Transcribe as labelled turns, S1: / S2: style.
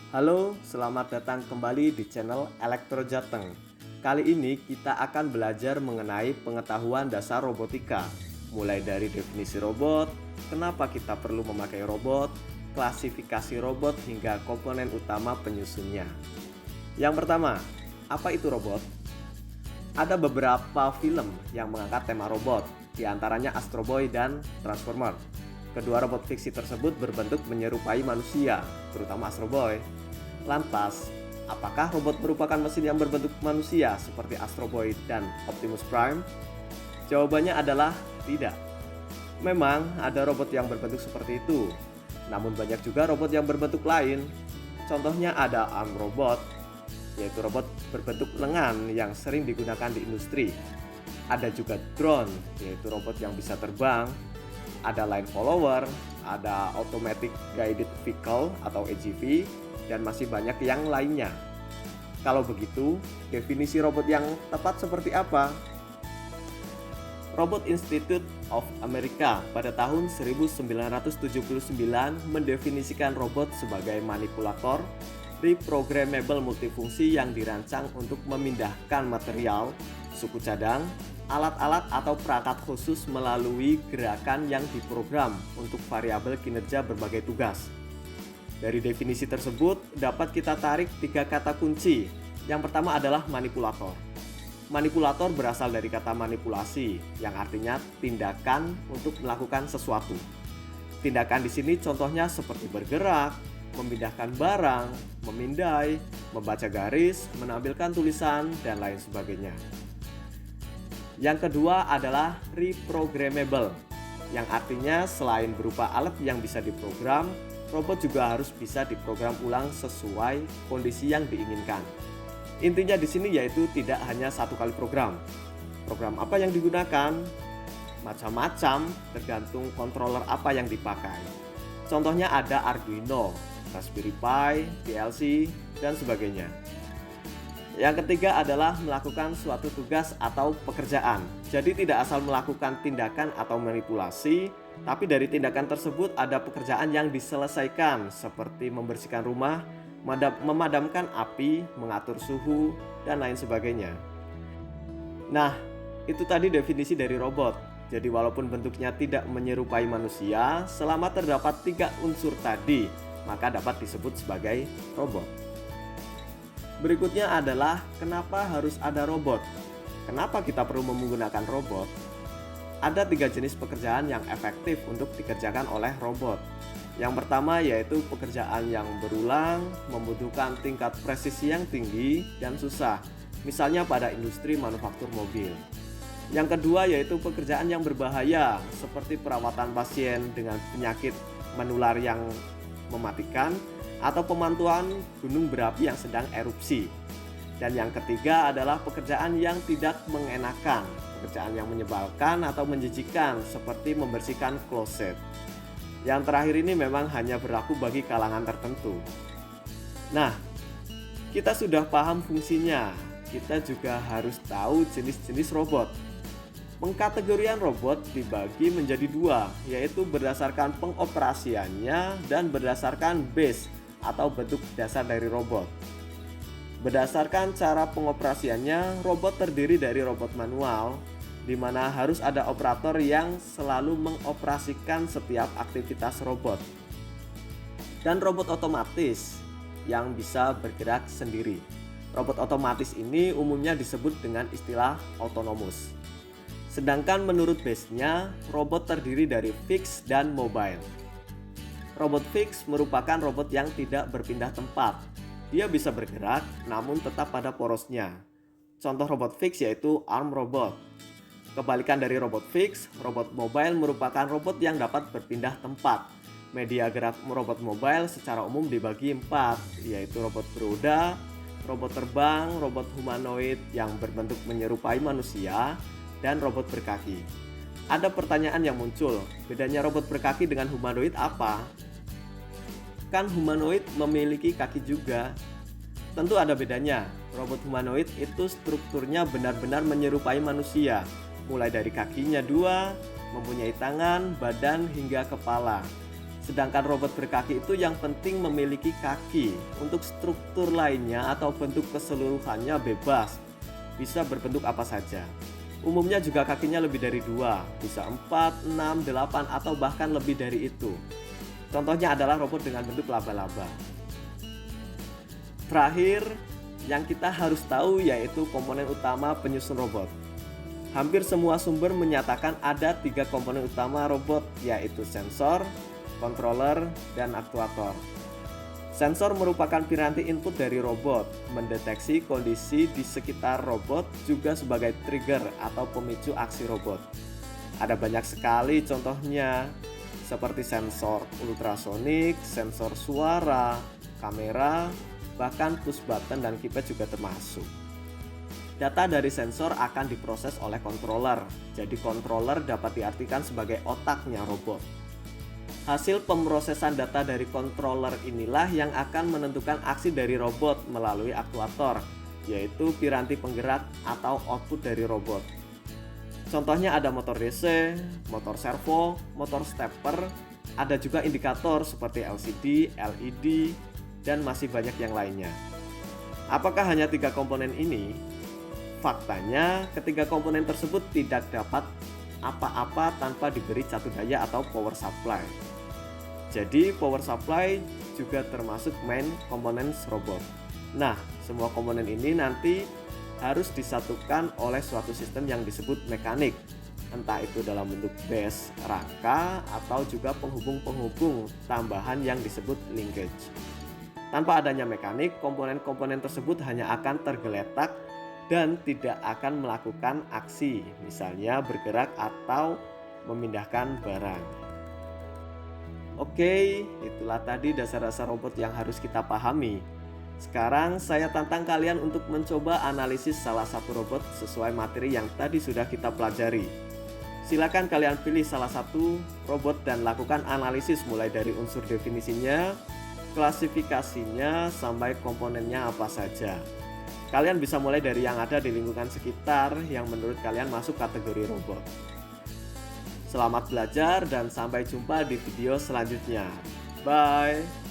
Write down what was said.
S1: Halo, selamat datang kembali di channel Elektro Jateng. Kali ini kita akan belajar mengenai pengetahuan dasar robotika, mulai dari definisi robot, kenapa kita perlu memakai robot, klasifikasi robot hingga komponen utama penyusunnya. Yang pertama, apa itu robot? Ada beberapa film yang mengangkat tema robot, di antaranya Astro Boy dan Transformer. Kedua robot fiksi tersebut berbentuk menyerupai manusia, terutama Astro Boy. Lantas, apakah robot merupakan mesin yang berbentuk manusia seperti Astro Boy dan Optimus Prime? Jawabannya adalah tidak. Memang ada robot yang berbentuk seperti itu, namun banyak juga robot yang berbentuk lain. Contohnya ada arm robot, yaitu robot berbentuk lengan yang sering digunakan di industri. Ada juga drone, yaitu robot yang bisa terbang. Ada line follower, ada automatic guided vehicle atau AGV, dan masih banyak yang lainnya. Kalau begitu, definisi robot yang tepat seperti apa? Robot Institute of America pada tahun 1979 mendefinisikan robot sebagai manipulator reprogrammable multifungsi yang dirancang untuk memindahkan material, suku cadang, alat-alat atau perangkat khusus melalui gerakan yang diprogram untuk variabel kinerja berbagai tugas. Dari definisi tersebut dapat kita tarik 3 kata kunci. Yang pertama adalah manipulator. Manipulator berasal dari kata manipulasi, yang artinya tindakan untuk melakukan sesuatu. Tindakan di sini contohnya seperti bergerak, memindahkan barang, memindai, membaca garis, menampilkan tulisan, dan lain sebagainya. Yang kedua adalah reprogrammable, yang artinya selain berupa alat yang bisa diprogram, robot juga harus bisa diprogram ulang sesuai kondisi yang diinginkan. Intinya di sini yaitu tidak hanya satu kali program. Program apa yang digunakan? Macam-macam, tergantung controller apa yang dipakai. Contohnya ada Arduino, Raspberry Pi, PLC, dan sebagainya. Yang ketiga adalah melakukan suatu tugas atau pekerjaan. Jadi tidak asal melakukan tindakan atau manipulasi, tapi dari tindakan tersebut ada pekerjaan yang diselesaikan seperti membersihkan rumah, memadamkan api, mengatur suhu, dan lain sebagainya. Nah, itu tadi definisi dari robot. Jadi walaupun bentuknya tidak menyerupai manusia, selama terdapat 3 unsur tadi, maka dapat disebut sebagai robot. Berikutnya adalah kenapa harus ada robot? Kenapa kita perlu menggunakan robot? Ada 3 jenis pekerjaan yang efektif untuk dikerjakan oleh robot. Yang pertama yaitu pekerjaan yang berulang, membutuhkan tingkat presisi yang tinggi dan susah, misalnya pada industri manufaktur mobil. Yang kedua yaitu pekerjaan yang berbahaya, seperti perawatan pasien dengan penyakit menular yang mematikan, atau pemantauan gunung berapi yang sedang erupsi. Dan yang ketiga adalah pekerjaan yang tidak mengenakan, pekerjaan yang menyebalkan atau menjijikkan seperti membersihkan kloset. Yang terakhir ini memang hanya berlaku bagi kalangan tertentu. Nah, kita sudah paham fungsinya, kita juga harus tahu jenis-jenis robot. Pengkategorian robot dibagi menjadi 2, yaitu berdasarkan pengoperasiannya dan berdasarkan base atau bentuk dasar dari robot. Berdasarkan cara pengoperasiannya, robot terdiri dari robot manual, di mana harus ada operator yang selalu mengoperasikan setiap aktivitas robot. Dan robot otomatis yang bisa bergerak sendiri. Robot otomatis ini umumnya disebut dengan istilah autonomous. Sedangkan menurut base-nya, robot terdiri dari fixed dan mobile. Robot fix merupakan robot yang tidak berpindah tempat. Dia bisa bergerak namun tetap pada porosnya. Contoh robot fix yaitu arm robot. Kebalikan dari robot fix, robot mobile merupakan robot yang dapat berpindah tempat. Media gerak robot mobile secara umum dibagi 4, yaitu robot beroda, robot terbang, robot humanoid yang berbentuk menyerupai manusia, dan robot berkaki. Ada pertanyaan yang muncul, bedanya robot berkaki dengan humanoid apa? Kan humanoid memiliki kaki juga. Tentu ada bedanya. Robot humanoid itu strukturnya benar-benar menyerupai manusia, mulai dari kakinya 2, mempunyai tangan, badan, hingga kepala. Sedangkan robot berkaki itu yang penting memiliki kaki. Untuk struktur lainnya atau bentuk keseluruhannya bebas, bisa berbentuk apa saja. Umumnya juga kakinya lebih dari 2, bisa 4, 6, 8, atau bahkan lebih dari itu. Contohnya adalah robot dengan bentuk laba-laba. Terakhir, yang kita harus tahu yaitu komponen utama penyusun robot. Hampir semua sumber menyatakan ada 3 komponen utama robot, yaitu sensor, controller, dan aktuator. Sensor merupakan piranti input dari robot, mendeteksi kondisi di sekitar robot juga sebagai trigger atau pemicu aksi robot. Ada banyak sekali contohnya, seperti sensor ultrasonik, sensor suara, kamera, bahkan push button dan keypad juga termasuk. Data dari sensor akan diproses oleh controller, jadi controller dapat diartikan sebagai otaknya robot. Hasil pemrosesan data dari controller inilah yang akan menentukan aksi dari robot melalui aktuator, yaitu piranti penggerak atau output dari robot. Contohnya ada motor DC, motor servo, motor stepper, ada juga indikator seperti LCD, LED, dan masih banyak yang lainnya. Apakah hanya 3 komponen ini? Faktanya, ketiga komponen tersebut tidak dapat apa-apa tanpa diberi catu daya atau power supply. Jadi power supply juga termasuk main komponen robot. Nah, semua komponen ini nanti harus disatukan oleh suatu sistem yang disebut mekanik. Entah itu dalam bentuk base, rangka, atau juga penghubung-penghubung tambahan yang disebut linkage. Tanpa adanya mekanik, komponen-komponen tersebut hanya akan tergeletak dan tidak akan melakukan aksi, misalnya bergerak atau memindahkan barang. Oke, itulah tadi dasar-dasar robot yang harus kita pahami. Sekarang saya tantang kalian untuk mencoba analisis salah satu robot sesuai materi yang tadi sudah kita pelajari. Silakan kalian pilih salah satu robot dan lakukan analisis mulai dari unsur definisinya, klasifikasinya, sampai komponennya apa saja. Kalian bisa mulai dari yang ada di lingkungan sekitar yang menurut kalian masuk kategori robot. Selamat belajar dan sampai jumpa di video selanjutnya. Bye.